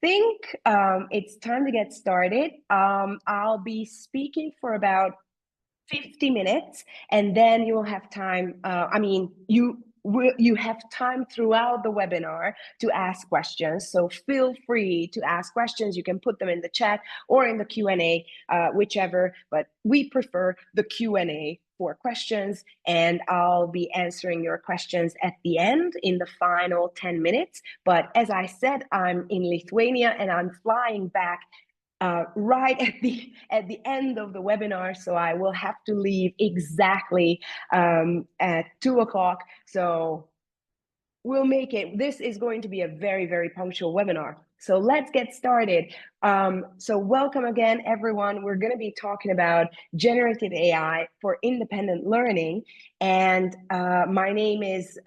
think it's time to get started. I'll be speaking for about 50 minutes, and then you'll have time. You have time throughout the webinar to ask questions. So feel free to ask questions. You can put them in the chat or in the Q&A, whichever, but we prefer the Q&A for questions, and I'll be answering your questions at the end in the final 10 minutes. But as I said, I'm in Lithuania and I'm flying back right at the end of the webinar, so I will have to leave exactly at 2 o'clock. So we'll make it. This is going to be a very, very punctual webinar. So let's get started. So welcome again, everyone. We're going to be talking about generative AI for independent learning. And my name is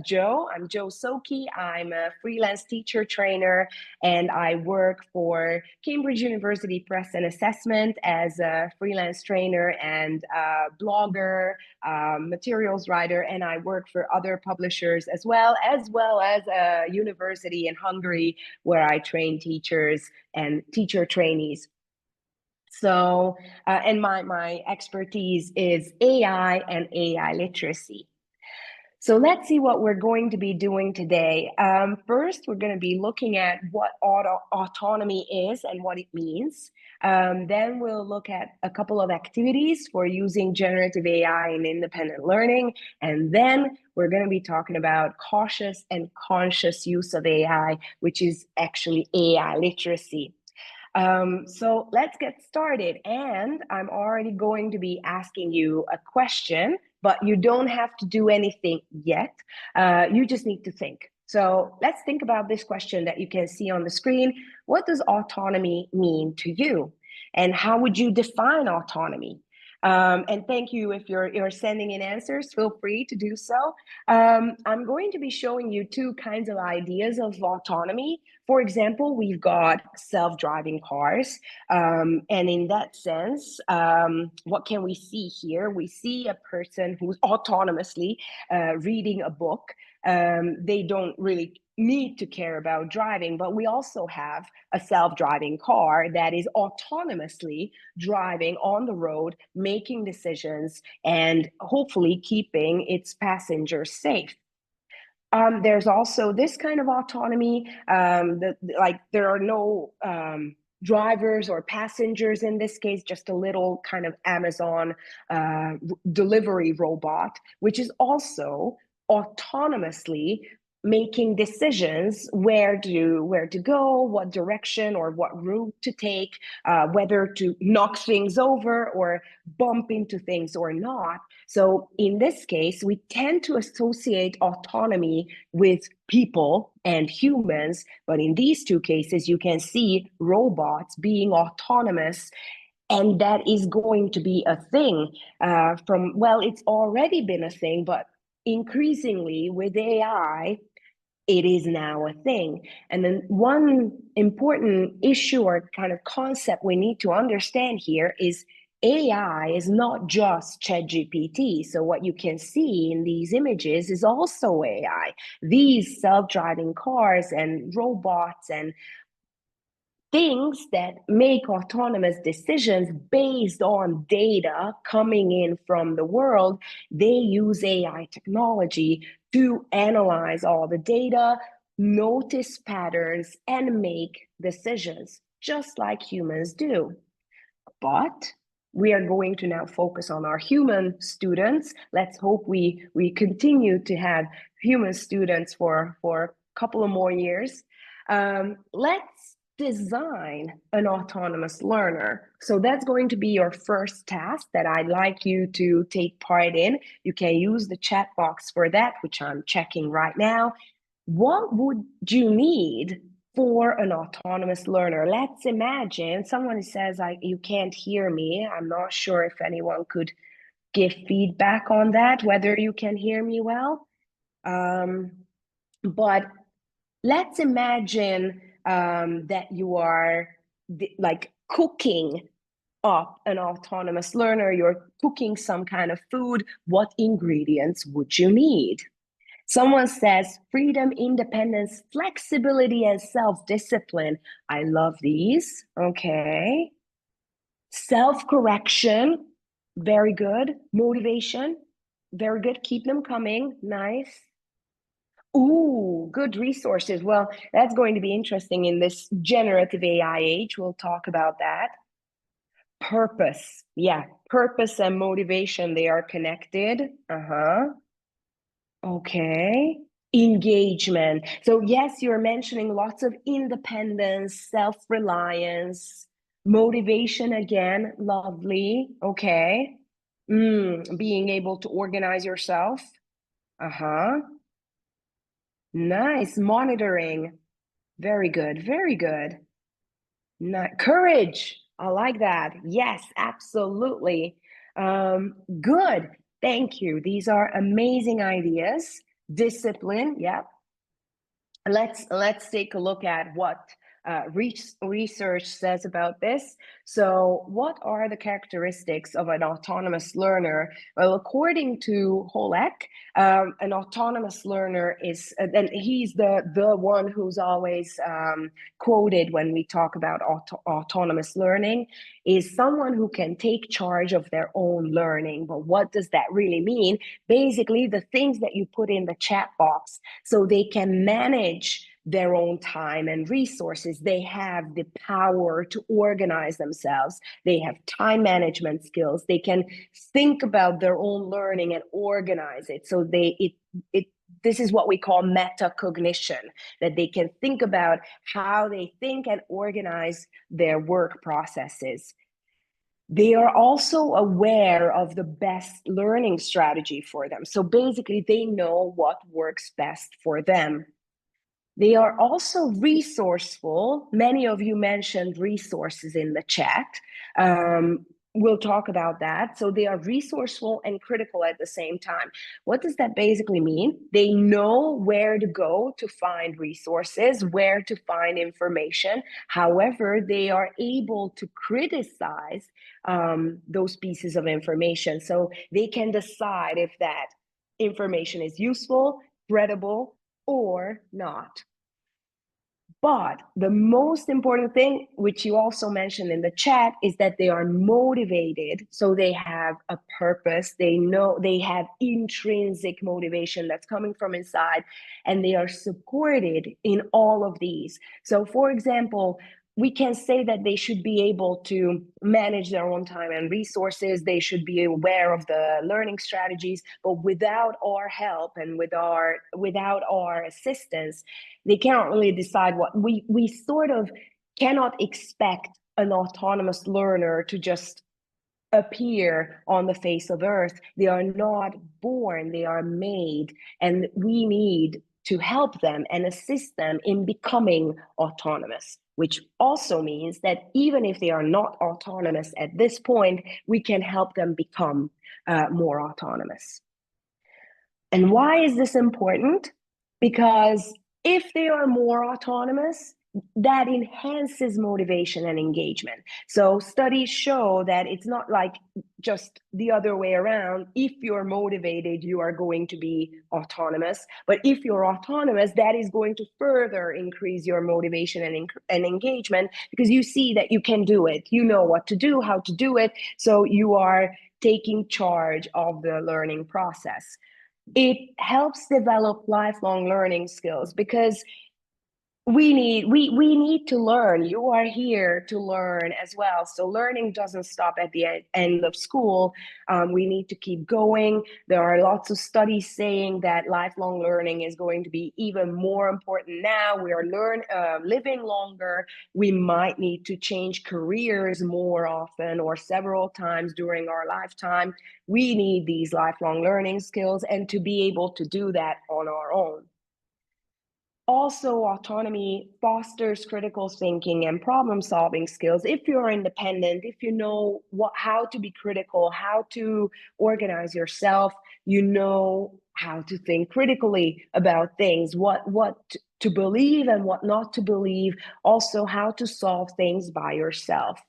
Jo. I'm Jo Szoke. I'm a freelance teacher trainer, and I work for Cambridge University Press and Assessment as a freelance trainer and blogger, materials writer, and I work for other publishers as well as a university in Hungary where I train teachers and teacher trainees. So, and my expertise is AI and AI literacy. So let's see what we're going to be doing today. First, we're going to be looking at what autonomy is and what it means. Then we'll look at a couple of activities for using generative AI in independent learning. And then we're going to be talking about cautious and conscious use of AI, which is actually AI literacy. So let's get started. And I'm already going to be asking you a question, but you don't have to do anything yet. You just need to think. So let's think about this question that you can see on the screen. What does autonomy mean to you? And how would you define autonomy? And thank you if you're sending in answers, feel free to do so. I'm going to be showing you two kinds of ideas of autonomy. For example, we've got self-driving cars. And in that sense, what can we see here? We see a person who's autonomously reading a book. They don't really need to care about driving, but we also have a self-driving car that is autonomously driving on the road, making decisions, and hopefully keeping its passengers safe. There's also this kind of autonomy, like there are no drivers or passengers in this case, just a little kind of Amazon delivery robot, which is also autonomously making decisions where to go, what direction or what route to take, whether to knock things over or bump into things or not. So in this case, we tend to associate autonomy with people and humans, but in these two cases, you can see robots being autonomous. And that is going to be a thing it's already been a thing, but increasingly with AI, it is now a thing. And then one important issue or kind of concept we need to understand here is AI is not just ChatGPT. So what you can see in these images is also AI. These self-driving cars and robots and things that make autonomous decisions based on data coming in from the world, they use AI technology to analyze all the data, notice patterns, and make decisions, just like humans do. But we are going to now focus on our human students. Let's hope we continue to have human students for a couple of more years. Let's design an autonomous learner. So that's going to be your first task that I'd like you to take part in. You can use the chat box for that, which I'm checking right now. What would you need for an autonomous learner? Let's imagine someone says, you can't hear me. I'm not sure if anyone could give feedback on that, whether you can hear me well. But let's imagine that you are like cooking up an autonomous learner. You're cooking some kind of food. What ingredients would you need? Someone says freedom, independence, flexibility, and self-discipline. I love these. Okay. Self-correction, very good. Motivation, very good. Keep them coming. Nice. Ooh, good resources. Well, that's going to be interesting in this generative AI age. We'll talk about that. Purpose. Yeah, purpose and motivation, they are connected. Uh-huh. Okay. Engagement. So, yes, you're mentioning lots of independence, self-reliance, motivation again. Lovely. Okay. Being able to organize yourself. Uh-huh. Nice. Monitoring. Very good. Very good. Courage. I like that. Yes, absolutely. Good. Thank you. These are amazing ideas. Discipline. Yep. Let's take a look at what research says about this. So, what are the characteristics of an autonomous learner? Well, according to Holek, an autonomous learner is, and he's the one who's always quoted when we talk about autonomous learning, is someone who can take charge of their own learning. But what does that really mean? Basically, the things that you put in the chat box, so they can manage their own time and resources. They have the power to organize themselves. They have time management skills. They can think about their own learning and organize it. So this is what we call metacognition, that they can think about how they think and organize their work processes. They are also aware of the best learning strategy for them. So basically, they know what works best for them. They are also resourceful. Many of you mentioned resources in the chat. We'll talk about that. So they are resourceful and critical at the same time. What does that basically mean? They know where to go to find resources, where to find information. However, they are able to criticize those pieces of information. So they can decide if that information is useful, credible, or not. But the most important thing, which you also mentioned in the chat, is that they are motivated. So they have a purpose. They know they have intrinsic motivation that's coming from inside, and they are supported in all of these. So, for example, we can say that they should be able to manage their own time and resources. They should be aware of the learning strategies, but without our help and without our assistance, they cannot really decide what we sort of cannot expect an autonomous learner to just appear on the face of earth. They are not born, they are made, and we need to help them and assist them in becoming autonomous, which also means that even if they are not autonomous at this point, we can help them become more autonomous. And why is this important? Because if they are more autonomous, that enhances motivation and engagement. So studies show that it's not like just the other way around. If you're motivated, you are going to be autonomous. But if you're autonomous, that is going to further increase your motivation and engagement, because you see that you can do it. You know what to do, how to do it. So you are taking charge of the learning process. It helps develop lifelong learning skills, because we need to learn. You are here to learn as well. So learning doesn't stop at the end of school. We need to keep going. There are lots of studies saying that lifelong learning is going to be even more important now. We are living longer. We might need to change careers more often or several times during our lifetime. We need these lifelong learning skills, and to be able to do that on our own. Also, autonomy fosters critical thinking and problem-solving skills. If you're independent, if you know how to be critical, how to organize yourself, you know how to think critically about things, what to believe and what not to believe, also how to solve things by yourself.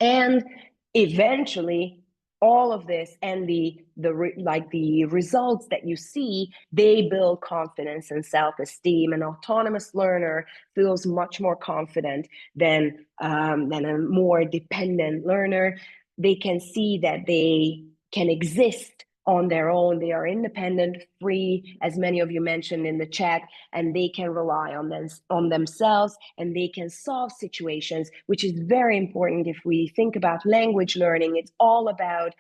And eventually, all of this and the results that you see, they build confidence and self-esteem. An autonomous learner feels much more confident than a more dependent learner. They can see that they can exist on their own. They are independent, free, as many of you mentioned in the chat, and they can rely on themselves, and they can solve situations, which is very important. If we think about language learning, it's all about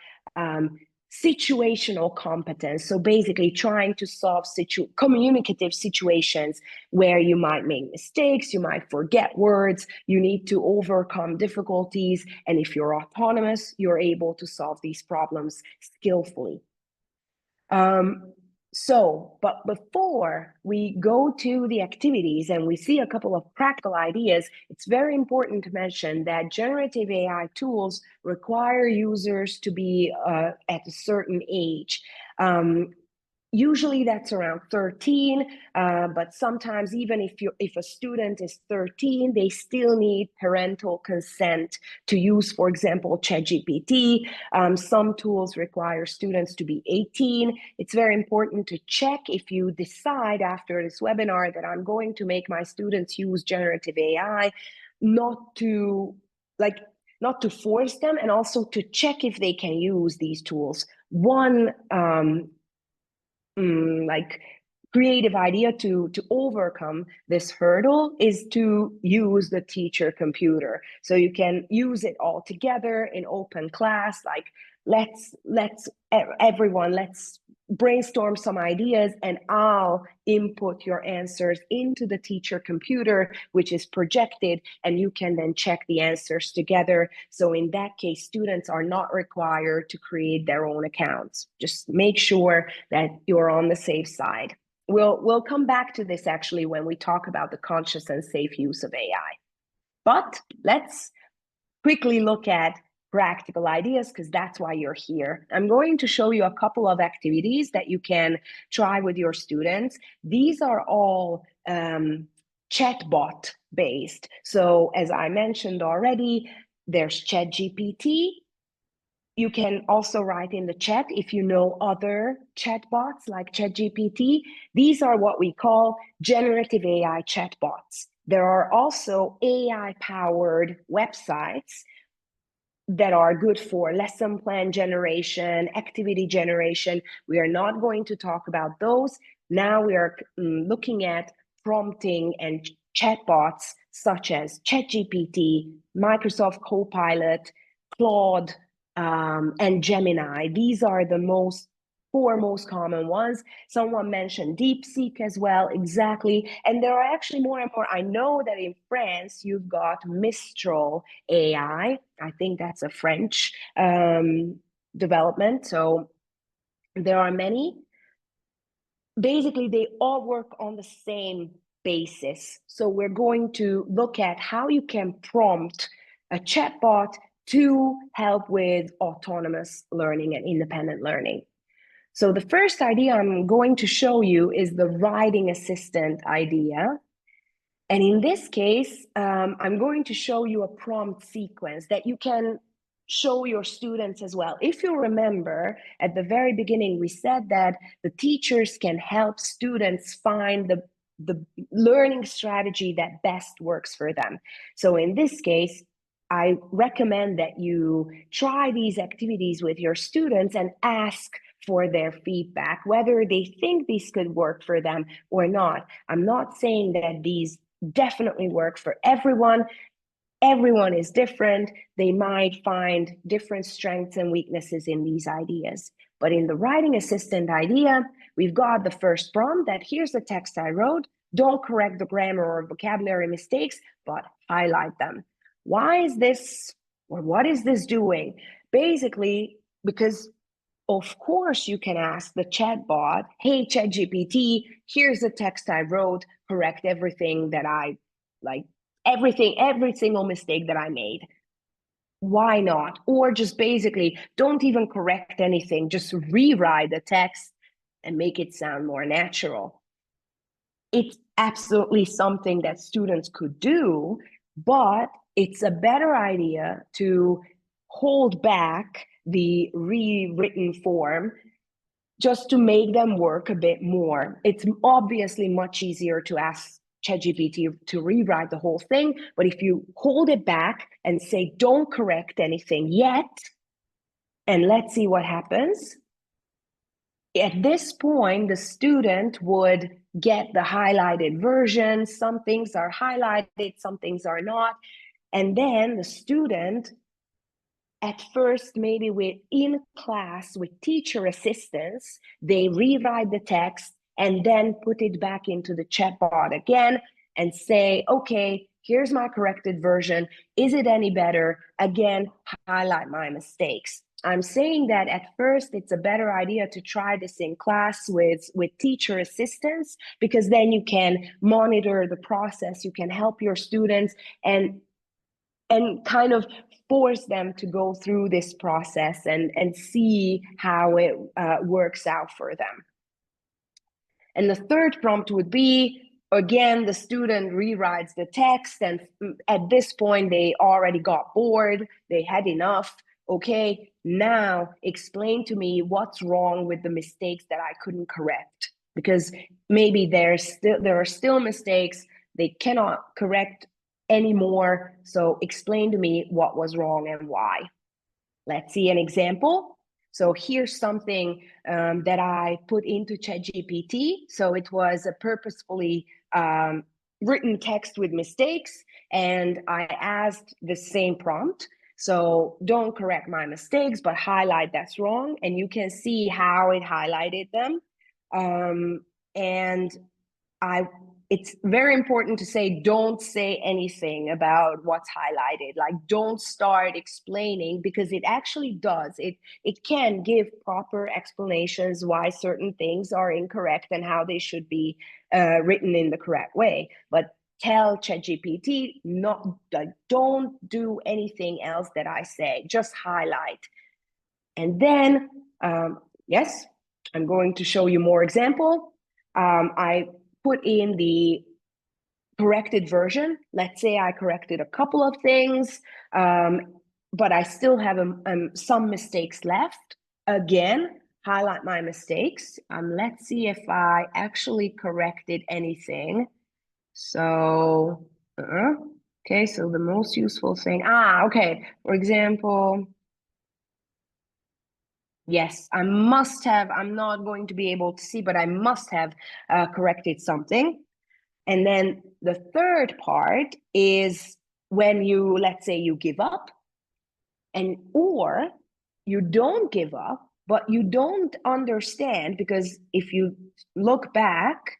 situational competence. So basically trying to solve communicative situations where you might make mistakes, you might forget words, you need to overcome difficulties. And if you're autonomous, you're able to solve these problems skillfully. But before we go to the activities and we see a couple of practical ideas, it's very important to mention that generative AI tools require users to be at a certain age. Usually that's around 13, but sometimes even if a student is 13, they still need parental consent to use, for example, ChatGPT. Some tools require students to be 18. It's very important to check if you decide after this webinar that I'm going to make my students use generative AI, not to force them, and also to check if they can use these tools. One creative idea to overcome this hurdle is to use the teacher computer. So you can use it all together in open class. Like let's brainstorm some ideas, and I'll input your answers into the teacher computer, which is projected, and you can then check the answers together. So in that case, students are not required to create their own accounts. Just make sure that you're on the safe side. We'll come back to this actually when we talk about the conscious and safe use of AI. But let's quickly look at practical ideas, because that's why you're here. I'm going to show you a couple of activities that you can try with your students. These are all chatbot based. So as I mentioned already, there's ChatGPT. You can also write in the chat if you know other chatbots like ChatGPT. These are what we call generative AI chatbots. There are also AI-powered websites that are good for lesson plan generation, activity generation. We are not going to talk about those. Now we are looking at prompting and chatbots such as ChatGPT, Microsoft Copilot, Claude, and Gemini. These are the four most common ones. Someone mentioned DeepSeek as well, exactly. And there are actually more and more. I know that in France, you've got Mistral AI. I think that's a French development. So there are many. Basically, they all work on the same basis. So we're going to look at how you can prompt a chatbot to help with autonomous learning and independent learning. So the first idea I'm going to show you is the writing assistant idea. And in this case, I'm going to show you a prompt sequence that you can show your students as well. If you remember, at the very beginning, we said that the teachers can help students find the learning strategy that best works for them. So in this case, I recommend that you try these activities with your students and ask for their feedback, whether they think these could work for them or not. I'm not saying that these definitely work for everyone. Everyone is different. They might find different strengths and weaknesses in these ideas. But in the writing assistant idea, we've got the first prompt that here's the text I wrote. Don't correct the grammar or vocabulary mistakes, but highlight them. Why is this, or what is this doing? Basically, because of course you can ask the chatbot, hey, ChatGPT, here's the text I wrote, correct everything that every single mistake that I made. Why not? Or just basically don't even correct anything, just rewrite the text and make it sound more natural. It's absolutely something that students could do, but it's a better idea to hold back the rewritten form just to make them work a bit more. It's obviously much easier to ask ChatGPT to rewrite the whole thing, but if you hold it back and say, don't correct anything yet, and let's see what happens, at this point, the student would get the highlighted version. Some things are highlighted, some things are not. And then the student, at first, maybe in class with teacher assistance, they rewrite the text and then put it back into the chatbot again and say, okay, here's my corrected version. Is it any better? Again, highlight my mistakes. I'm saying that at first it's a better idea to try this in class with teacher assistance, because then you can monitor the process, you can help your students and kind of force them to go through this process and see how it works out for them. And the third prompt would be, again, the student rewrites the text, and at this point, they already got bored, they had enough. Okay, now explain to me what's wrong with the mistakes that I couldn't correct. Because maybe there are still mistakes they cannot correct anymore. So explain to me what was wrong and why. Let's see an example. So here's something that I put into ChatGPT. So it was a purposefully written text with mistakes, and I asked the same prompt. So don't correct my mistakes, but highlight that's wrong. And you can see how it highlighted them. And it's very important to say, don't say anything about what's highlighted. Like, don't start explaining, because it actually does. It can give proper explanations why certain things are incorrect and how they should be written in the correct way. But tell ChatGPT, don't do anything else that I say, just highlight. And then, yes, I'm going to show you more example. I put in the corrected version. Let's say I corrected a couple of things, but I still have some mistakes left. Again, highlight my mistakes. Let's see if I actually corrected anything. So, okay, so the most useful thing, okay, for example, yes, I'm not going to be able to see, but I must have corrected something. And then the third part is when you, let's say you give up, or you don't give up, but you don't understand, because if you look back,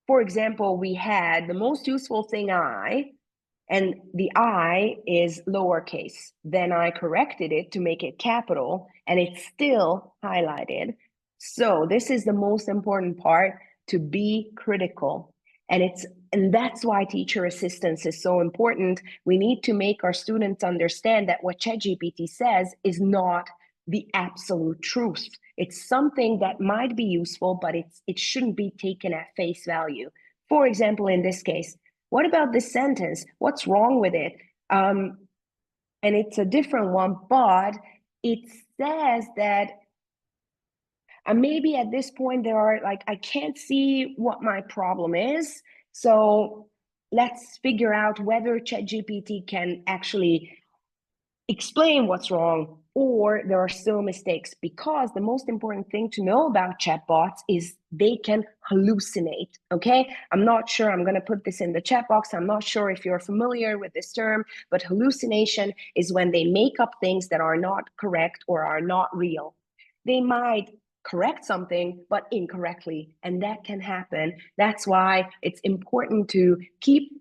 for example, we had the most useful thing and the I is lowercase. Then I corrected it to make it capital, and it's still highlighted. So this is the most important part, to be critical. And that's why teacher assistance is so important. We need to make our students understand that what ChatGPT says is not the absolute truth. It's something that might be useful, but it shouldn't be taken at face value. For example, in this case, what about this sentence? What's wrong with it? And it's a different one, but it says that maybe at this point there are I can't see what my problem is. So let's figure out whether ChatGPT can actually explain what's wrong, or there are still mistakes. Because the most important thing to know about chatbots is they can hallucinate. Okay, I'm not sure, I'm going to put this in the chat box, I'm not sure if you're familiar with this term, but hallucination is when they make up things that are not correct or are not real. They might correct something but incorrectly, and that can happen. That's why it's important to keep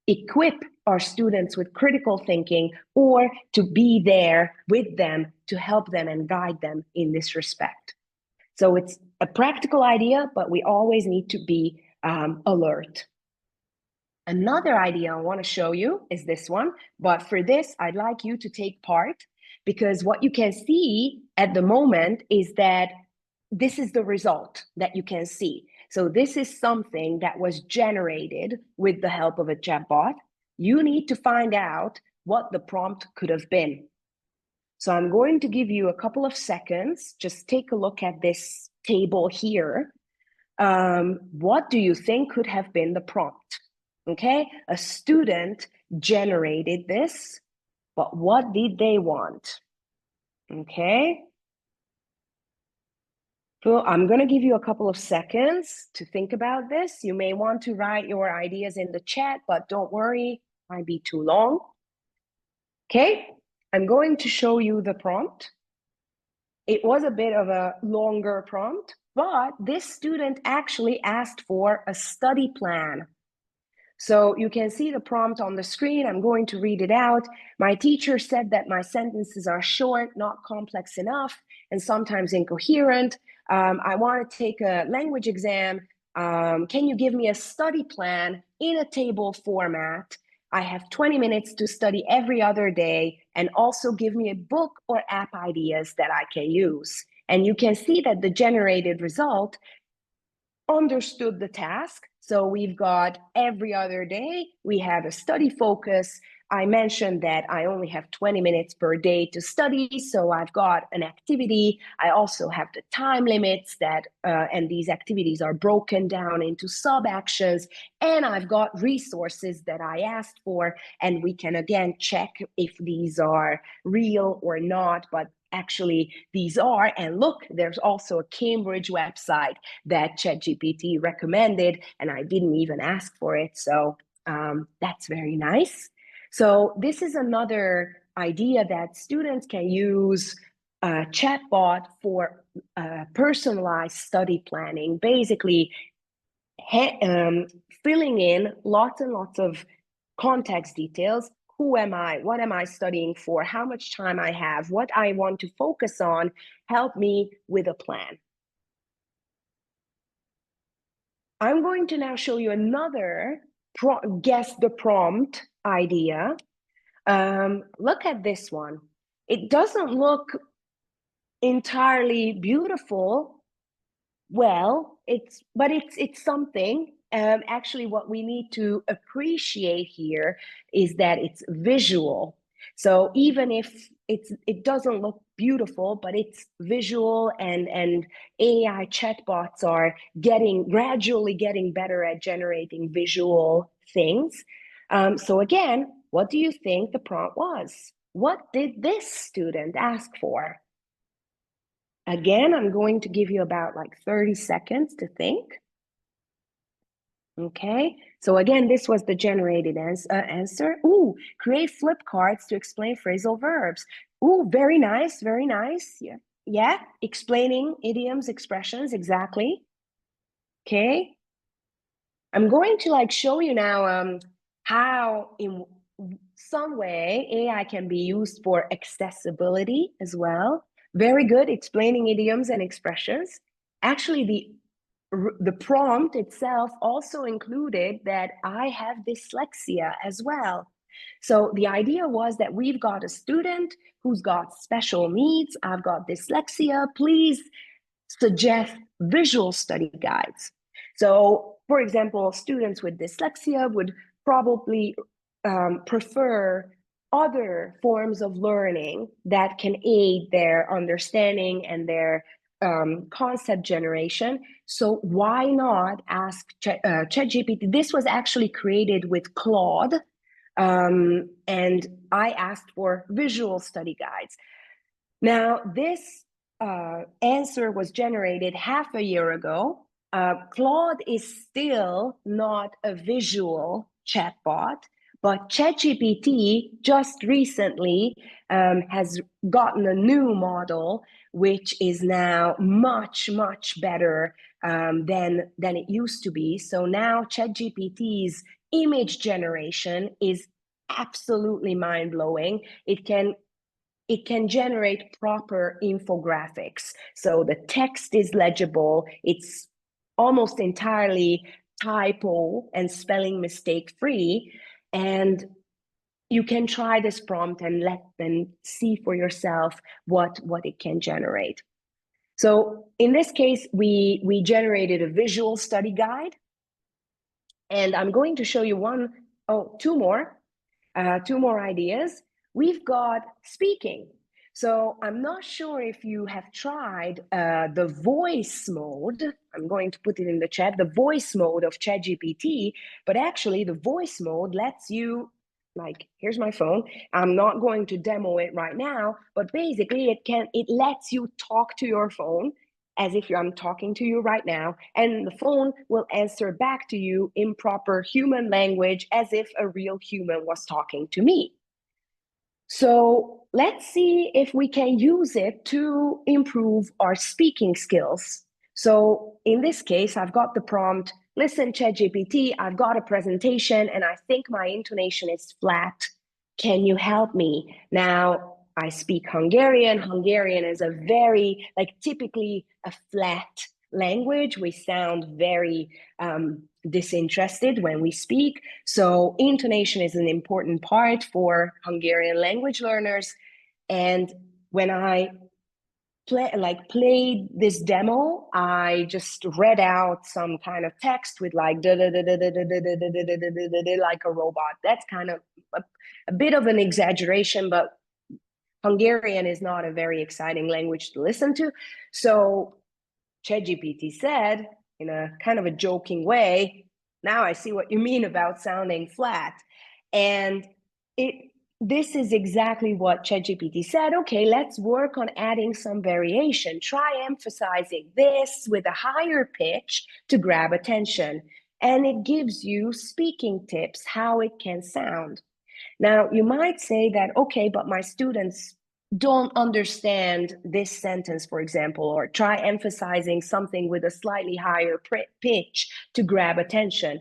equip our students with critical thinking, or to be there with them to help them and guide them in this respect. So it's a practical idea, but we always need to be alert. Another idea I want to show you is this one, but for this, I'd like you to take part, because what you can see at the moment is that this is the result that you can see. So this is something that was generated with the help of a chatbot. You need to find out what the prompt could have been. So I'm going to give you a couple of seconds. Just take a look at this table here. What do you think could have been the prompt? Okay, a student generated this, but what did they want? Okay. So I'm going to give you a couple of seconds to think about this. You may want to write your ideas in the chat, but don't worry, it might be too long. Okay, I'm going to show you the prompt. It was a bit of a longer prompt, but this student actually asked for a study plan. So you can see the prompt on the screen. I'm going to read it out. My teacher said that my sentences are short, not complex enough, and sometimes incoherent. I want to take a language exam. Can you give me a study plan in a table format? I have 20 minutes to study every other day, and also give me a book or app ideas that I can use. And you can see that the generated result understood the task. So we've got every other day, we have a study focus. I mentioned that I only have 20 minutes per day to study, so I've got an activity. I also have the time limits that, and these activities are broken down into sub-actions, and I've got resources that I asked for, and we can again check if these are real or not, but actually these are. And look, there's also a Cambridge website that ChatGPT recommended, and I didn't even ask for it. So that's very nice. So this is another idea that students can use a chatbot for personalized study planning, basically filling in lots and lots of context details. Who am I? What am I studying for? How much time I have? What I want to focus on? Help me with a plan. I'm going to now show you another guess the prompt idea. Look at this one. It doesn't look entirely beautiful. Well, it's something. Actually, what we need to appreciate here is that it's visual. So even if it doesn't look beautiful, but it's visual, and AI chatbots are gradually getting better at generating visual things. So again, what do you think the prompt was? What did this student ask for? Again, I'm going to give you about like 30 seconds to think. Okay, so again, this was the generated answer. Ooh, create flip cards to explain phrasal verbs. Ooh, very nice, very nice. Yeah, yeah, explaining idioms, expressions, exactly. Okay, I'm going to like show you now how in some way AI can be used for accessibility as well. Very good, explaining idioms and expressions. Actually, the prompt itself also included that I have dyslexia as well. So the idea was that we've got a student who's got special needs. I've got dyslexia. Please suggest visual study guides. So, for example, students with dyslexia would probably prefer other forms of learning that can aid their understanding and their concept generation. So why not ask ChatGPT? This was actually created with Claude, and I asked for visual study guides. Now, this answer was generated half a year ago. Claude is still not a visual chatbot, but ChatGPT just recently has gotten a new model, which is now much, much better than it used to be. So now ChatGPT's image generation is absolutely mind-blowing. It can generate proper infographics. So the text is legible. It's almost entirely typo and spelling mistake free. And you can try this prompt and let them see for yourself what it can generate. So in this case, we generated a visual study guide. And I'm going to show you two more ideas. We've got speaking. So I'm not sure if you have tried the voice mode. I'm going to put it in the chat, the voice mode of ChatGPT, but actually the voice mode lets you, like, here's my phone. I'm not going to demo it right now, but basically it lets you talk to your phone as if I'm talking to you right now, and the phone will answer back to you in proper human language as if a real human was talking to me. So let's see if we can use it to improve our speaking skills. So in this case, I've got the prompt, listen, ChatGPT, I've got a presentation and I think my intonation is flat. Can you help me? Now, I speak Hungarian. Hungarian is a very, like, typically a flat language. We sound very disinterested when we speak. So intonation is an important part for Hungarian language learners. And when I played this demo, I just read out some kind of text with like like a robot. That's kind of a bit of an exaggeration, but Hungarian is not a very exciting language to listen to. So ChatGPT said, in a kind of a joking way, now I see what you mean about sounding flat. And this is exactly what ChatGPT said. Okay, let's work on adding some variation. Try emphasizing this with a higher pitch to grab attention. And it gives you speaking tips, how it can sound. Now, you might say that, okay, but my students don't understand this sentence, for example, or try emphasizing something with a slightly higher pitch to grab attention.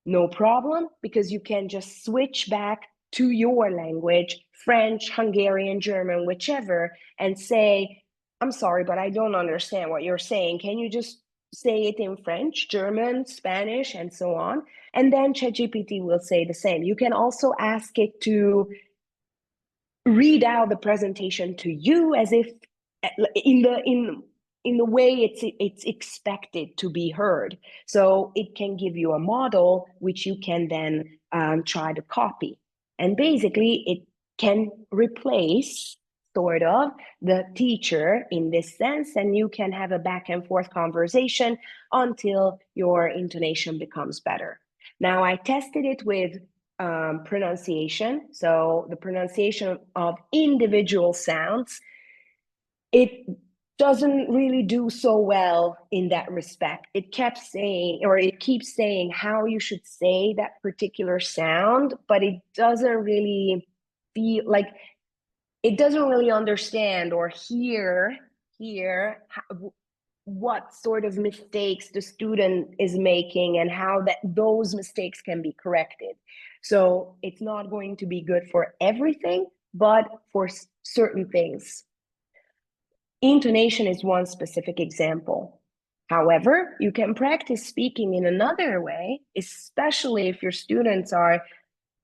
No problem, because you can just switch back to your language, French, Hungarian, German, whichever, and say, I'm sorry, but I don't understand what you're saying. Can you just say it in French, German, Spanish, and so on? And then ChatGPT will say the same. You can also ask it to read out the presentation to you as if in the way it's expected to be heard. So it can give you a model which you can then try to copy. And basically it can replace sort of the teacher in this sense, and you can have a back and forth conversation until your intonation becomes better. Now, I tested it with pronunciation. So the pronunciation of individual sounds, it doesn't really do so well in that respect. It kept saying, or it keeps saying how you should say that particular sound, but it doesn't really feel like, it doesn't really understand or hear what sort of mistakes the student is making and how those mistakes can be corrected. So it's not going to be good for everything, but for certain things. Intonation is one specific example. However, you can practice speaking in another way, especially if your students are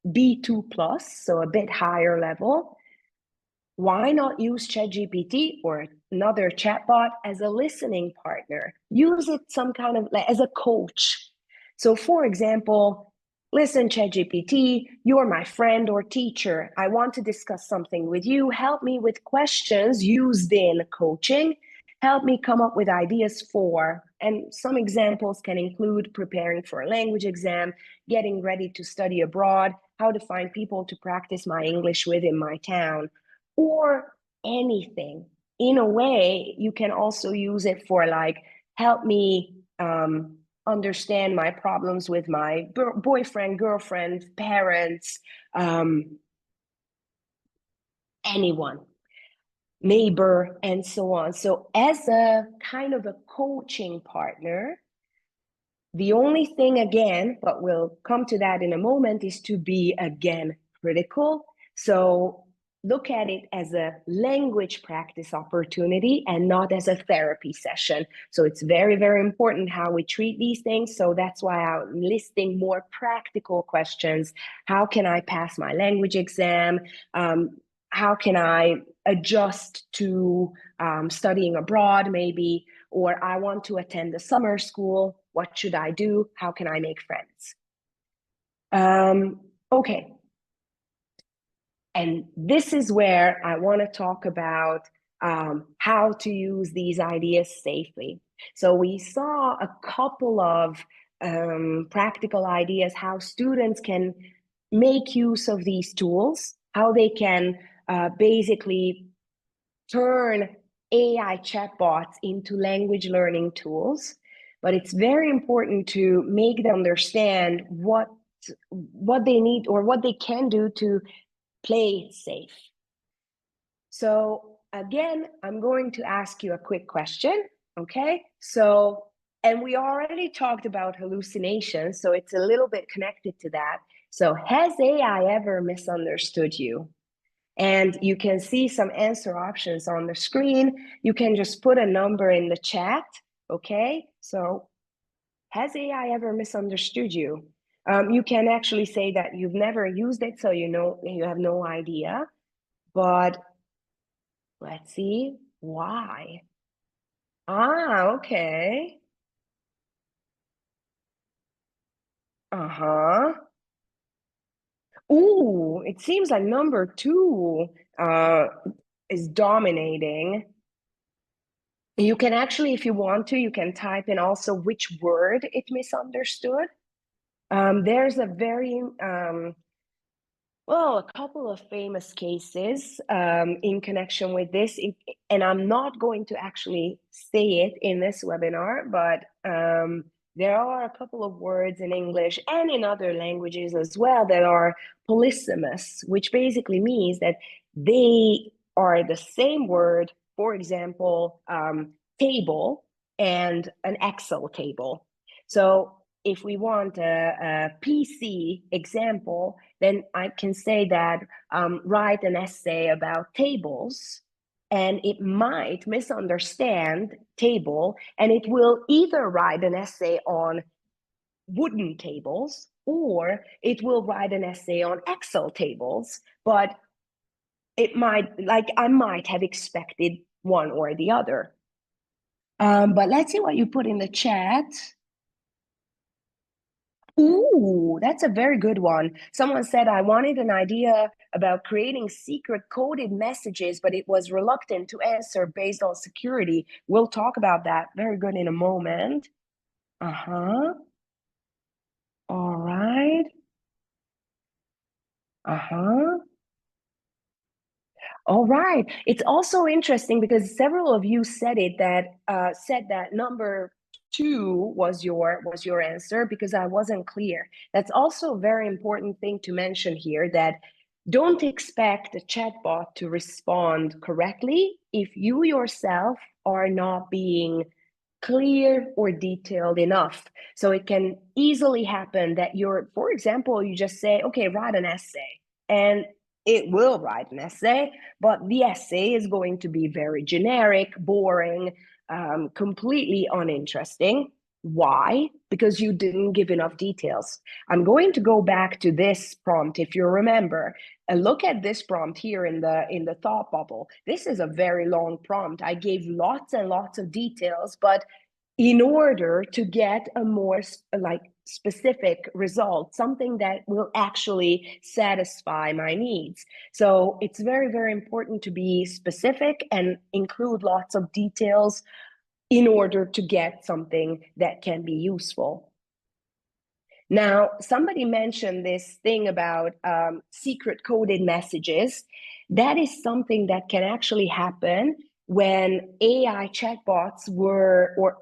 B2 plus, so a bit higher level. Why not use ChatGPT or another chatbot as a listening partner? Use it some kind of as a coach. So for example, listen, ChatGPT, you're my friend or teacher. I want to discuss something with you. Help me with questions used in coaching. Help me come up with ideas for, and some examples can include preparing for a language exam, getting ready to study abroad, how to find people to practice my English with in my town, or anything. In a way, you can also use it for like, help me understand my problems with my boyfriend, girlfriend, parents, anyone, neighbor, and so on. So as a kind of a coaching partner, the only thing, again, but we'll come to that in a moment, is to be, again, critical. So look at it as a language practice opportunity and not as a therapy session. So it's very, very important how we treat these things. So that's why I'm listing more practical questions. How can I pass my language exam? How can I adjust to studying abroad, maybe? Or I want to attend a summer school. What should I do? How can I make friends? Okay. And this is where I want to talk about how to use these ideas safely. So we saw a couple of practical ideas how students can make use of these tools, how they can basically turn AI chatbots into language learning tools. But it's very important to make them understand what they need or what they can do to play it safe. So again, I'm going to ask you a quick question, okay? So, and we already talked about hallucinations, so it's a little bit connected to that. So has AI ever misunderstood you? And you can see some answer options on the screen. You can just put a number in the chat, okay? So has AI ever misunderstood you? You can actually say that you've never used it, so you know you have no idea. But let's see why. Okay. Uh-huh. Ooh, it seems like number two uh, is dominating. You can actually, if you want to, you can type in also which word it misunderstood. There's a very well, a couple of famous cases in connection with this, and I'm not going to actually say it in this webinar, but there are a couple of words in English and in other languages as well that are polysemous, which basically means that they are the same word, for example, table and an Excel table. So if we want a PC example, then I can say that write an essay about tables, and it might misunderstand table, and it will either write an essay on wooden tables or it will write an essay on Excel tables, but it might, like I might have expected one or the other. But let's see what you put in the chat. Ooh, that's a very good one. Someone said, I wanted an idea about creating secret coded messages, but it was reluctant to answer based on security. We'll talk about that. Very good in a moment. Uh-huh. All right. Uh-huh. All right. It's also interesting because several of you said it that said that number two was your answer because I wasn't clear. That's also a very important thing to mention here that don't expect a chatbot to respond correctly if you yourself are not being clear or detailed enough. So it can easily happen that you're, for example, you just say, okay, write an essay. And it will write an essay, but the essay is going to be very generic, boring, completely uninteresting. Why? Because you didn't give enough details. I'm going to go back to this prompt, if you remember, and look at this prompt here in the thought bubble. This is a very long prompt. I gave lots and lots of details, but in order to get a more like specific result, something that will actually satisfy my needs. So it's very, very important to be specific and include lots of details in order to get something that can be useful. Now, somebody mentioned this thing about secret coded messages. That is something that can actually happen when AI chatbots were or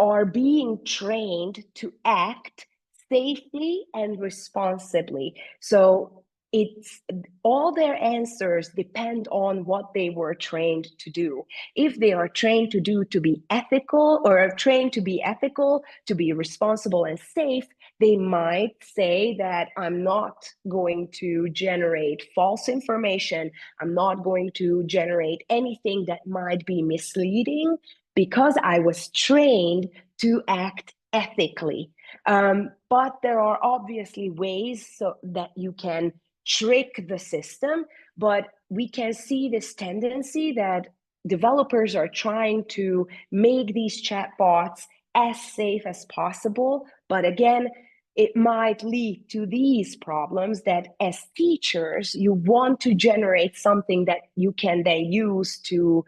are being trained to act safely and responsibly. So it's all their answers depend on what they were trained to do. If they are trained to do to be ethical or are trained to be ethical, to be responsible and safe, they might say that I'm not going to generate false information. I'm not going to generate anything that might be misleading because I was trained to act ethically. But there are obviously ways so that you can trick the system, but we can see this tendency that developers are trying to make these chatbots as safe as possible. But again, it might lead to these problems that as teachers, you want to generate something that you can then use to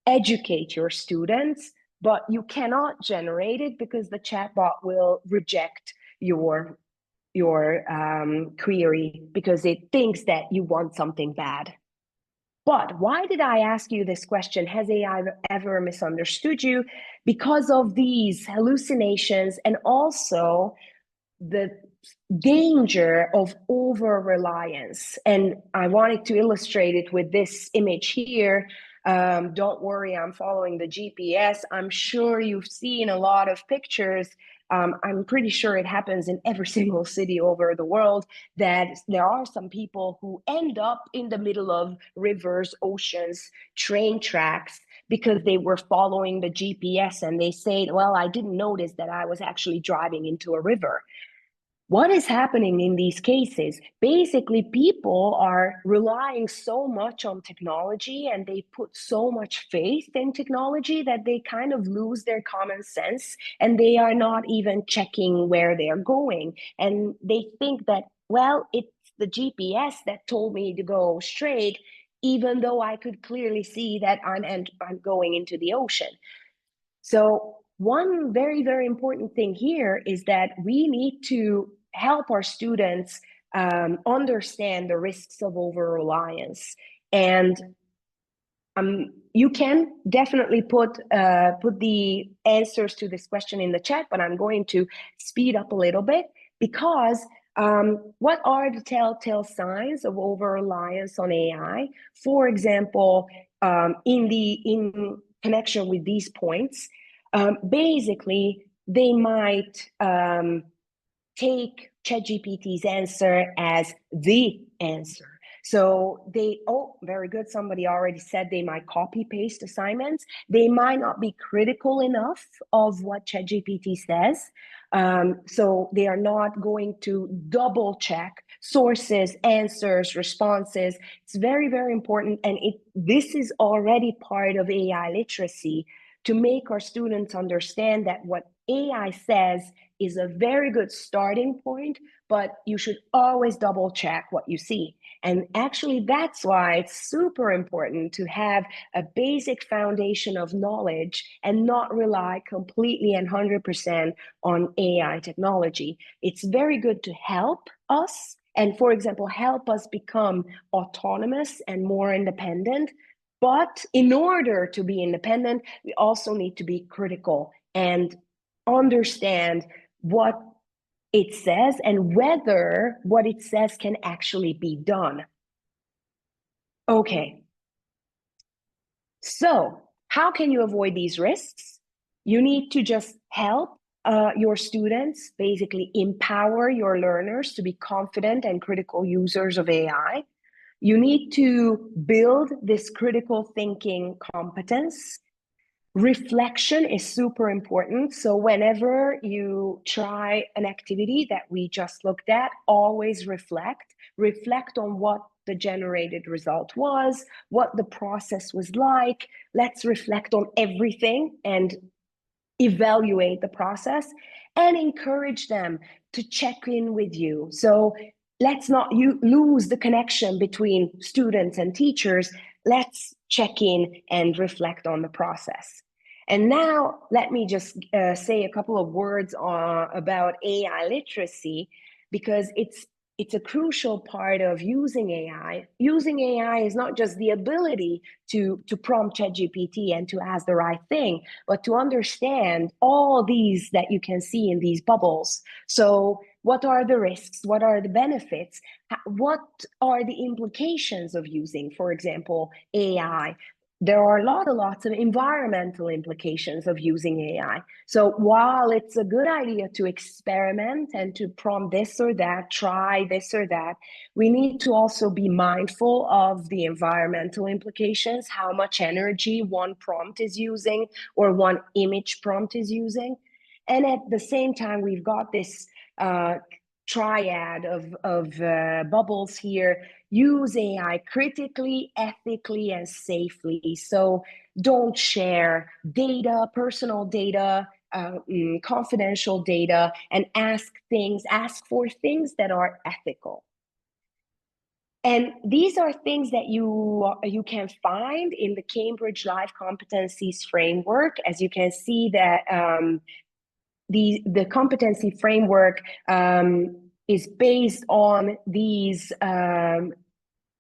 educate your students, but you cannot generate it because the chatbot will reject your query because it thinks that you want something bad. But why did I ask you this question? Has AI ever misunderstood you? Because of these hallucinations and also the danger of over reliance. And I wanted to illustrate it with this image here. Don't worry, I'm following the GPS. I'm sure you've seen a lot of pictures. I'm pretty sure it happens in every single city over the world that there are some people who end up in the middle of rivers, oceans, train tracks because they were following the GPS and they say, well, I didn't notice that I was actually driving into a river. What is happening in these cases? Basically, people are relying so much on technology and they put so much faith in technology that they kind of lose their common sense and they are not even checking where they're going. And they think that, well, it's the GPS that told me to go straight, even though I could clearly see that I'm going into the ocean. So one very, very important thing here is that we need to help our students understand the risks of over-reliance. And you can definitely put the answers to this question in the chat, but I'm going to speed up a little bit because what are the telltale signs of over-reliance on AI? For example, in connection with these points, basically they might take ChatGPT's answer as the answer. So they, oh, very good. Somebody already said they might copy paste assignments. They might not be critical enough of what ChatGPT says. So they are not going to double check sources, answers, responses. It's very, very important. And this is already part of AI literacy to make our students understand that what AI says is a very good starting point, but you should always double check what you see. And actually, that's why it's super important to have a basic foundation of knowledge and not rely completely and 100% on AI technology. It's very good to help us and, for example, help us become autonomous and more independent. But in order to be independent, we also need to be critical and understand what it says and whether what it says can actually be done. Okay, so how can you avoid these risks? You need to just help your students, basically empower your learners to be confident and critical users of AI. You need to build this critical thinking competence. Reflection is super important. So whenever you try an activity that we just looked at, always reflect on what the generated result was, what the process was like. Let's reflect on everything and evaluate the process and encourage them to check in with you. So let's not lose the connection between students and teachers. Let's check in and reflect on the process. And now let me just say a couple of words about AI literacy, because it's a crucial part of using AI. Using AI is not just the ability to prompt ChatGPT and to ask the right thing, but to understand all these that you can see in these bubbles. So what are the risks? What are the benefits? What are the implications of using, for example, AI? There are lots of environmental implications of using AI. So while it's a good idea to experiment and to prompt this or that, try this or that, we need to also be mindful of the environmental implications, how much energy one prompt is using or one image prompt is using. And at the same time, we've got this triad of bubbles here. Use AI critically, ethically, and safely. So don't share data, personal data, confidential data, and ask for things that are ethical. And these are things that you can find in the Cambridge Life Competencies Framework. As you can see, that the competency framework is based on these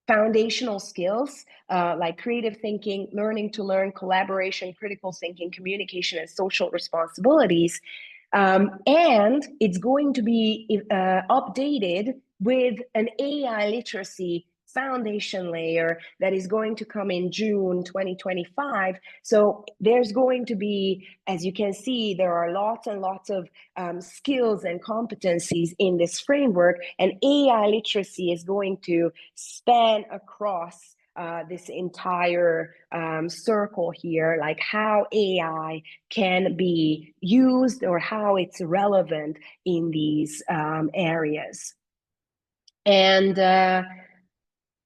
foundational skills like creative thinking, learning to learn, collaboration, critical thinking, communication, and social responsibilities. And it's going to be updated with an AI literacy foundation layer that is going to come in June 2025. So there's going to be, as you can see, there are lots and lots of skills and competencies in this framework, and AI literacy is going to span across this entire circle here, like how AI can be used or how it's relevant in these areas. And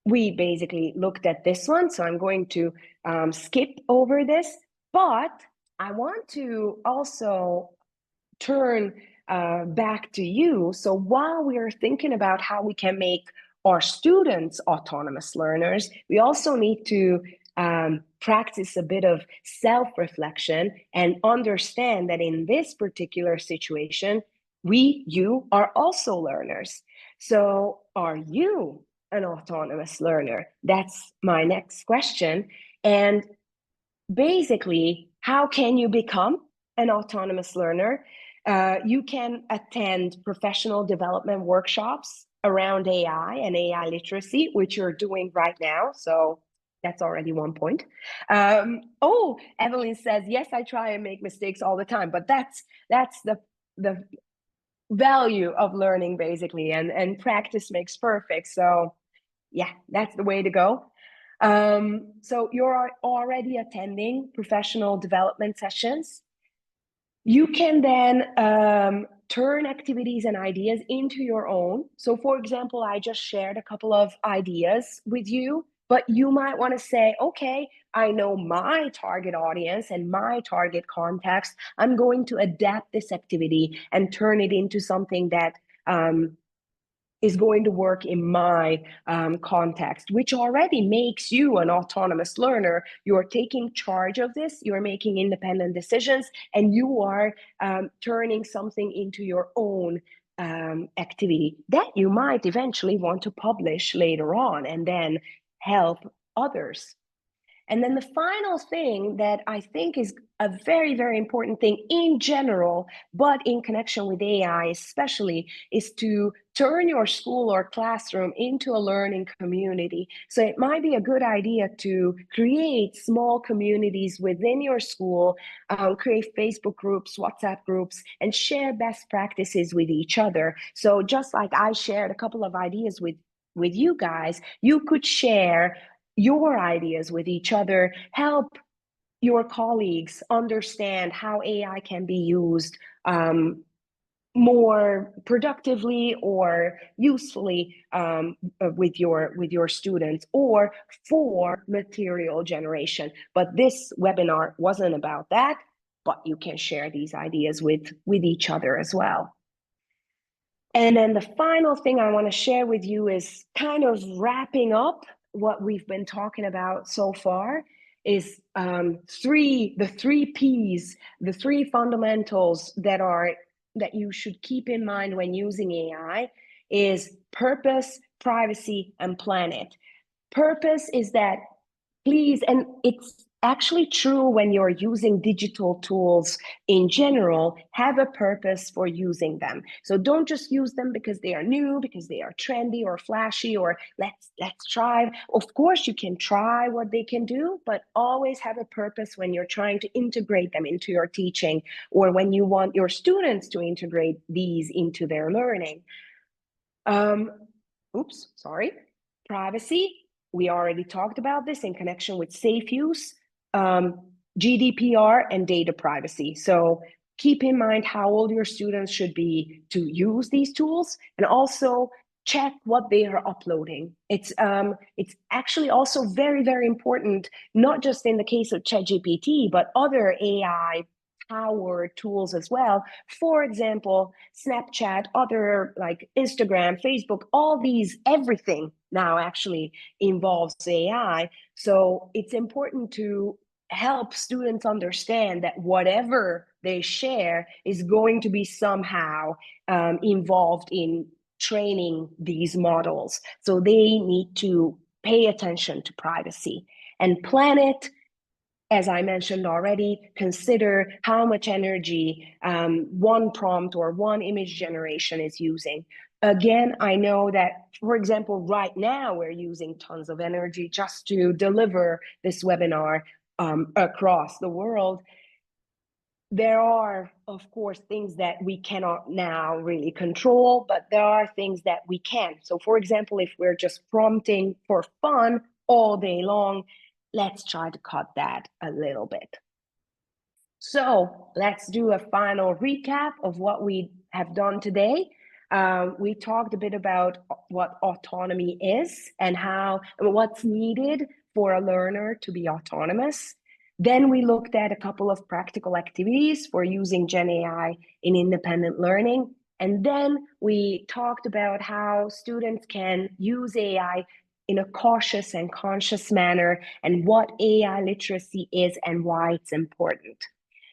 we basically looked at this one, so I'm going to skip over this, but I want to also turn back to you. So while we are thinking about how we can make our students autonomous learners, we also need to practice a bit of self-reflection and understand that in this particular situation, you are also learners. So are you an autonomous learner? That's my next question. And basically, how can you become an autonomous learner? You can attend professional development workshops around AI and AI literacy, which you're doing right now. So that's already one point. Oh, Evelyn says, yes, I try and make mistakes all the time, but that's the value of learning, basically, and practice makes perfect. So yeah, that's the way to go. So you're already attending professional development sessions. You can then turn activities and ideas into your own. So for example, I just shared a couple of ideas with you, but you might want to say, okay, I know my target audience and my target context. I'm going to adapt this activity and turn it into something that is going to work in my context, which already makes you an autonomous learner. You're taking charge of this, you're making independent decisions, and you are turning something into your own activity that you might eventually want to publish later on and then help others. And then the final thing that I think is a very, very important thing in general, but in connection with AI especially, is to turn your school or classroom into a learning community. So it might be a good idea to create small communities within your school, create Facebook groups, WhatsApp groups, and share best practices with each other. So just like I shared a couple of ideas with you guys, you could share your ideas with each other, help your colleagues understand how AI can be used more productively or usefully with your students or for material generation. But this webinar wasn't about that, but you can share these ideas with each other as well. And then the final thing I want to share with you is kind of wrapping up what we've been talking about so far is the three P's, the three fundamentals that you should keep in mind when using AI is purpose, privacy, and planet. Purpose is that please, and it's actually true when you're using digital tools in general, have a purpose for using them. So don't just use them because they are new, because they are trendy or flashy, or let's try. Of course, you can try what they can do, but always have a purpose when you're trying to integrate them into your teaching or when you want your students to integrate these into their learning. Privacy. We already talked about this in connection with safe use, GDPR, and data privacy. So keep in mind how old your students should be to use these tools, and also check what they are uploading. It's actually also very, very important, not just in the case of ChatGPT, but other AI powered tools as well. For example, Snapchat, other like Instagram, Facebook, all these, everything now actually involves AI. So it's important to help students understand that whatever they share is going to be somehow involved in training these models. So they need to pay attention to privacy and plan it. As I mentioned already, consider how much energy one prompt or one image generation is using. Again, I know that, for example, right now we're using tons of energy just to deliver this webinar across the world. There are, of course, things that we cannot now really control, but there are things that we can. So, for example, if we're just prompting for fun all day long, let's try to cut that a little bit. So let's do a final recap of what we have done today. We talked a bit about what autonomy is and what's needed for a learner to be autonomous. Then we looked at a couple of practical activities for using GenAI in independent learning. And then we talked about how students can use AI in a cautious and conscious manner and what AI literacy is and why it's important.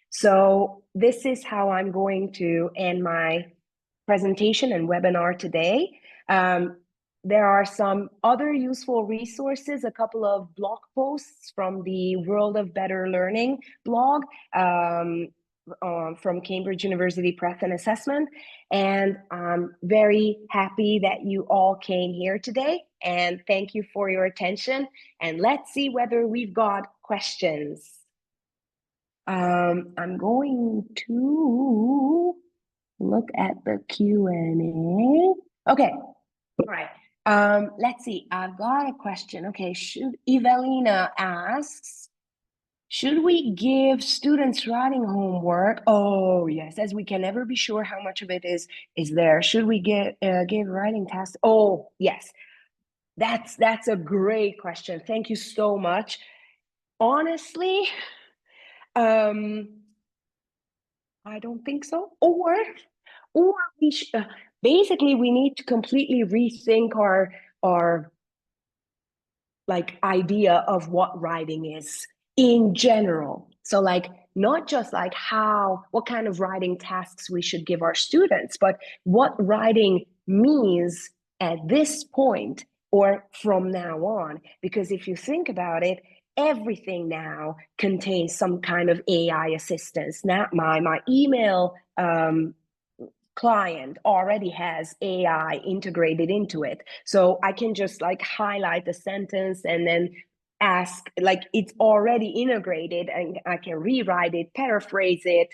So this is how I'm going to end my presentation and webinar today. There are some other useful resources, a couple of blog posts from the World of Better Learning blog from Cambridge University Prep and Assessment. And I'm very happy that you all came here today. And thank you for your attention. And let's see whether we've got questions. I'm going to look at the Q&A. Okay, all right. Let's see. I've got a question. Okay, Evelina asks, should we give students writing homework? Oh, yes, as we can never be sure how much of it is there. Should we give writing tasks? Oh, yes. That's a great question. Thank you so much. Honestly, I don't think so. Or basically we need to completely rethink our like idea of what writing is in general. So like not just like what kind of writing tasks we should give our students, but what writing means at this point or from now on. Because if you think about it, everything now contains some kind of AI assistance. Now my email client already has AI integrated into it. So I can just like highlight the sentence and then ask, like it's already integrated and I can rewrite it, paraphrase it,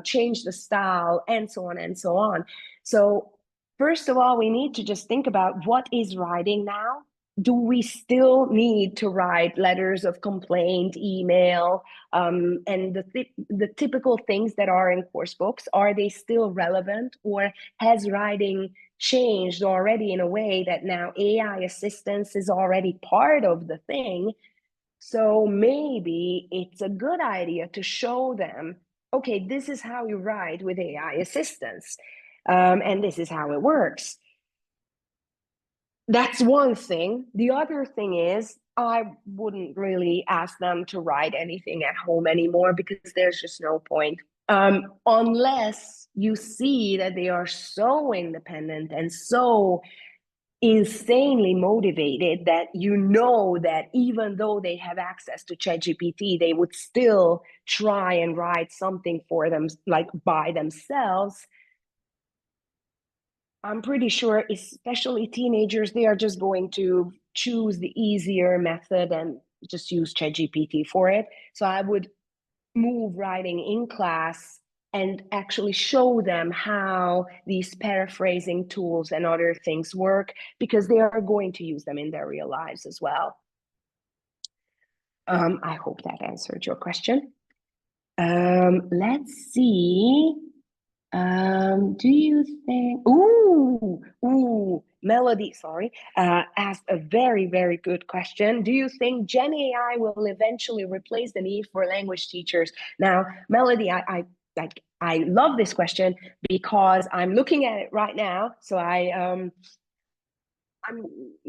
change the style, and so on and so on. So first of all, we need to just think about what is writing now. Do we still need to write letters of complaint, email, and the typical things that are in course books? Are they still relevant, or has writing changed already in a way that now AI assistance is already part of the thing? So maybe it's a good idea to show them, okay, this is how you write with AI assistance, and this is how it works. That's one thing. The other thing is, I wouldn't really ask them to write anything at home anymore because there's just no point. Unless you see that they are so independent and so insanely motivated that you know that even though they have access to ChatGPT, they would still try and write something for them, like by themselves. I'm pretty sure, especially teenagers, they are just going to choose the easier method and just use ChatGPT for it. So I would move writing in class and actually show them how these paraphrasing tools and other things work, because they are going to use them in their real lives as well. I hope that answered your question. Let's see. Do you think, Melody, asked a very, very good question. Do you think Gen AI will eventually replace the need for language teachers? Now, Melody, I I love this question because I'm looking at it right now. So I'm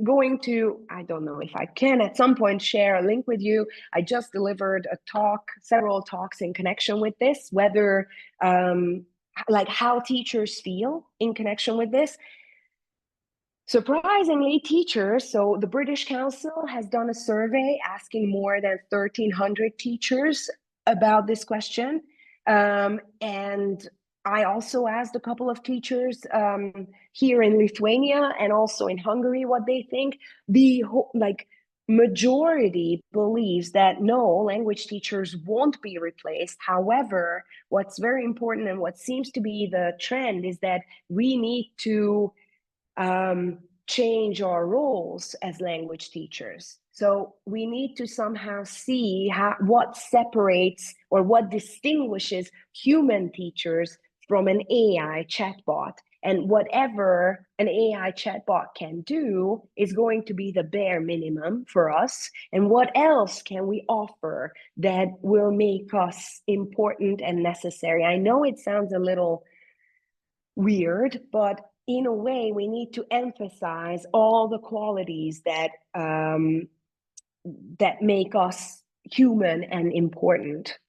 going to, I don't know if I can at some point share a link with you. I just delivered a talk, several talks in connection with this, whether like how teachers feel in connection with this. Surprisingly, teachers, so the British Council has done a survey asking more than 1,300 teachers about this question. And I also asked a couple of teachers here in Lithuania and also in Hungary what they think. The majority believes that no, language teachers won't be replaced. However, what's very important and what seems to be the trend is that we need to change our roles as language teachers. So we need to somehow see what separates or what distinguishes human teachers from an AI chatbot. And whatever an AI chatbot can do is going to be the bare minimum for us. And what else can we offer that will make us important and necessary? I know it sounds a little weird, but in a way, we need to emphasize all the qualities that that make us human and important.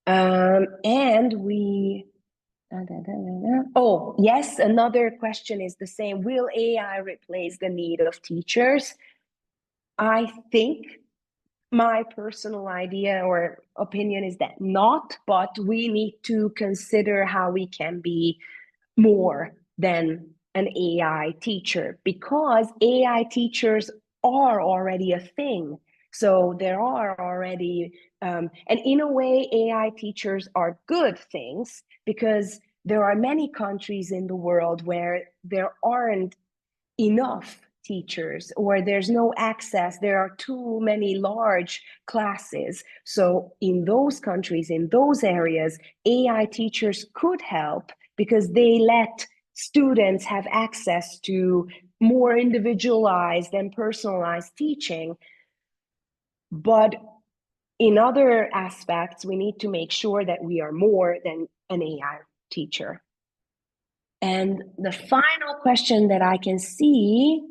And we. Oh, yes, another question is the same. Will AI replace the need of teachers? I think my personal idea or opinion is that not, but we need to consider how we can be more than an AI teacher, because AI teachers are already a thing. So there are already, and in a way, AI teachers are good things because there are many countries in the world where there aren't enough teachers or there's no access, there are too many large classes. So in those countries, in those areas, AI teachers could help because they let students have access to more individualized and personalized teaching. But in other aspects, we need to make sure that we are more than an AI teacher. And the final question that I can see,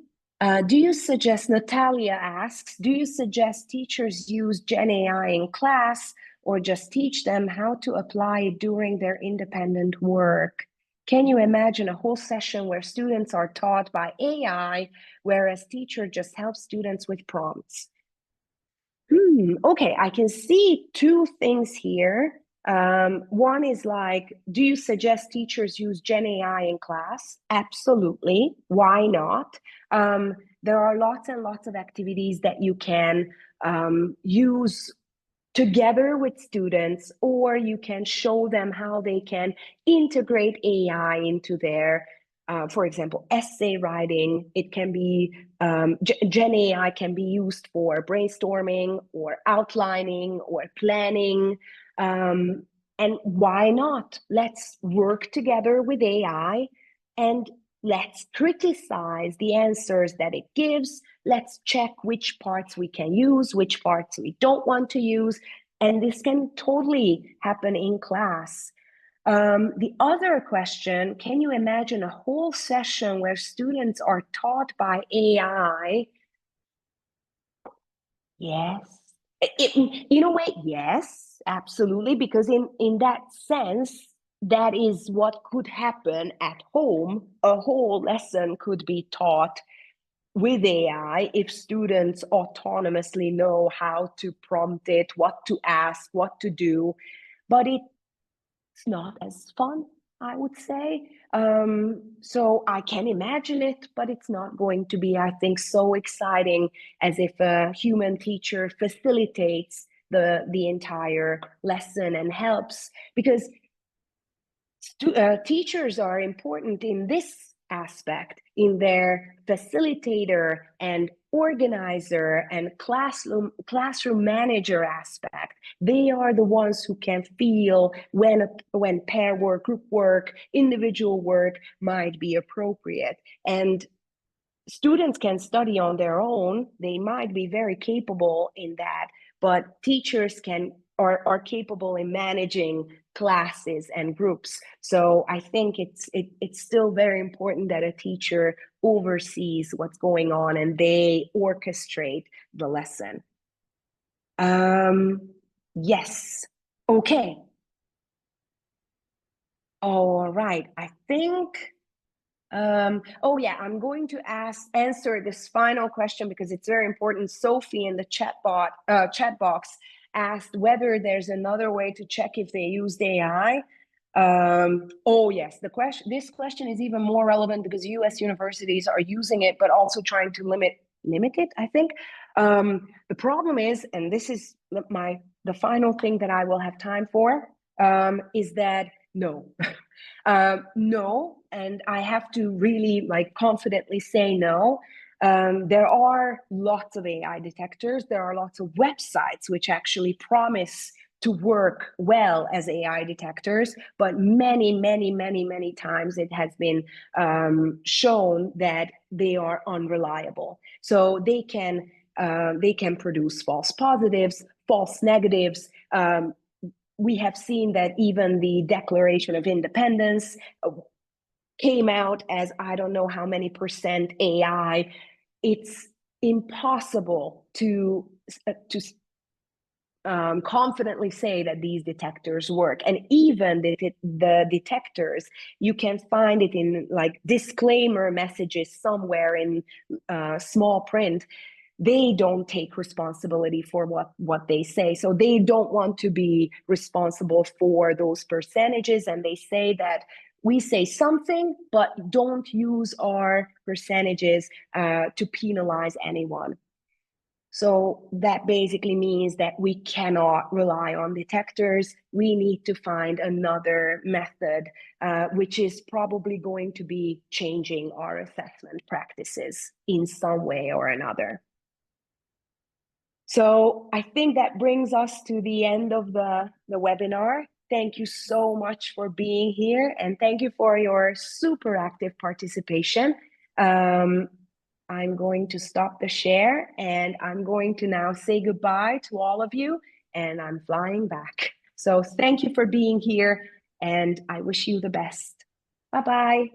do you suggest, Natalia asks, do you suggest teachers use GenAI in class or just teach them how to apply it during their independent work? Can you imagine a whole session where students are taught by AI, whereas teacher just helps students with prompts? Okay, I can see two things here. One is like, do you suggest teachers use GenAI in class? Absolutely. Why not? There are lots and lots of activities that you can use together with students, or you can show them how they can integrate AI into their, for example, essay writing. It can be, Gen AI can be used for brainstorming or outlining or planning. And why not? Let's work together with AI and let's criticize the answers that it gives. Let's check which parts we can use, which parts we don't want to use. And this can totally happen in class. The other question, can you imagine a whole session where students are taught by AI? Yes. In a way, yes, absolutely, because in that sense, that is what could happen at home. A whole lesson could be taught with AI if students autonomously know how to prompt it, what to ask, what to do. But it's not as fun, I would say. So I can imagine it, but it's not going to be, I think, so exciting as if a human teacher facilitates the entire lesson and helps, because teachers are important in this aspect, in their facilitator and organizer and classroom manager aspect. They are the ones who can feel when pair work, group work, individual work might be appropriate. And students can study on their own. They might be very capable in that, but teachers can are capable in managing classes and groups. So I think it's still very important that a teacher oversees what's going on and they orchestrate the lesson. Yes. Okay. All right. I think oh yeah, I'm going to answer this final question because it's very important. Sophie in the chat box asked whether there's another way to check if they used AI. Oh yes, this question is even more relevant because U.S. universities are using it, but also trying to limit it, I think. The problem is, and this is the final thing that I will have time for, is that no. No, and I have to really confidently say no. There are lots of AI detectors. There are lots of websites which actually promise to work well as AI detectors, but many times it has been shown that they are unreliable. So they can produce false positives, false negatives. We have seen that even the Declaration of Independence came out as I don't know how many percent AI. It's impossible to confidently say that these detectors work. And even the detectors, you can find it in disclaimer messages somewhere in small print. They don't take responsibility for what they say. So they don't want to be responsible for those percentages. And they say that we say something, but don't use our percentages to penalize anyone. So that basically means that we cannot rely on detectors. We need to find another method, which is probably going to be changing our assessment practices in some way or another. So I think that brings us to the end of the webinar. Thank you so much for being here, and thank you for your super active participation. I'm going to stop the share, and I'm going to now say goodbye to all of you, and I'm flying back. So thank you for being here, and I wish you the best. Bye-bye.